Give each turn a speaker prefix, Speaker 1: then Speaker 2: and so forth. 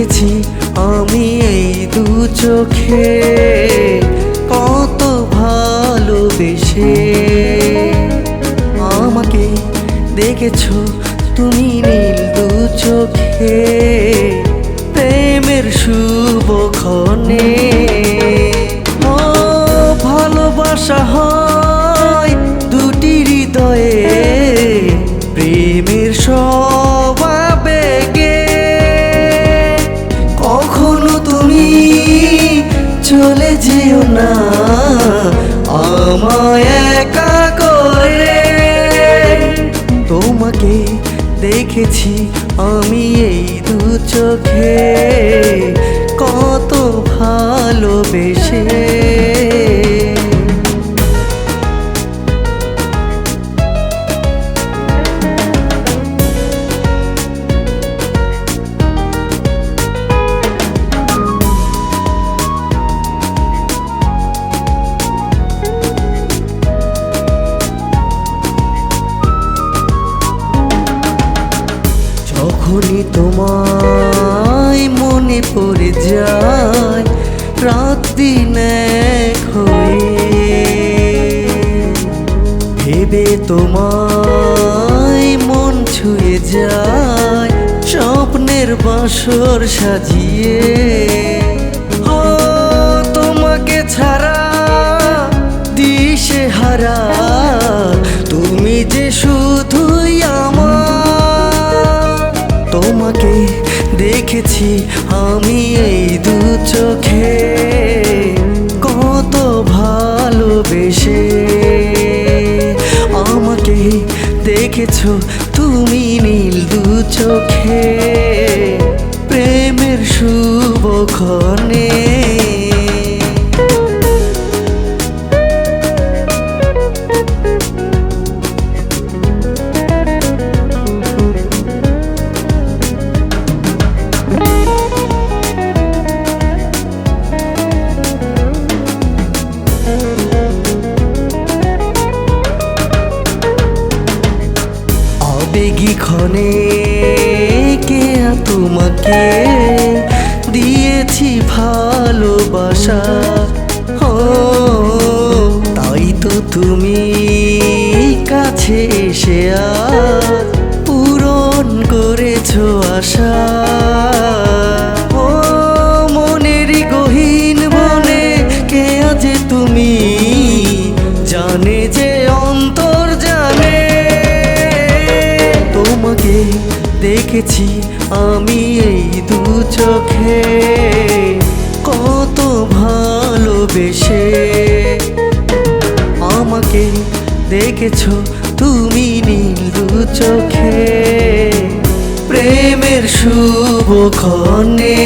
Speaker 1: দেখেছি আমি এই দু চোখে কত ভালোবেসে। আমাকে দেখেছো তুমি নীল দু চোখে প্রেমের শুভক্ষণে। ও ভালোবাসা হয় দুটি হৃদয়ে প্রেমের স্বভাবেগে। কখনো তুমি চলে যেও না আমায় একা করে। তোমাকে দেখেছি আমি এই দু চোখে কত ভালোবেসে। যখনই তোমায় মনে পড়ে যায় রাত দিন এক হয়ে, ভেবে তোমায় মন ছুঁয়ে যায় স্বপ্নের বাসর সাজিয়ে। ও তোমাকে ছাড়া দিশে হারা তুমি যে শুধুই আমার। তোমাকে দেখেছি আমি এই দু চোখে কত ভালোবেসে। আমাকে দেখেছো তুমি নীল দু চোখে প্রেমের শুভক্ষণে। আবেগী ক্ষণে কে তোমাকে দিয়েছি ভালোবাসা। ও তাই তো তুমি কাছে এসে আজ পূরণ করেছো আশা। ও মনেরই গহীন বনে কে আজ তুমি জানে যে অন্তর জানে। তোমাকে দেখেছি আমি এই দু চোখে কত ভালোবেসে। আমাকে দেখেছো তুমি নীল দু চোখে প্রেমের শুভক্ষণে।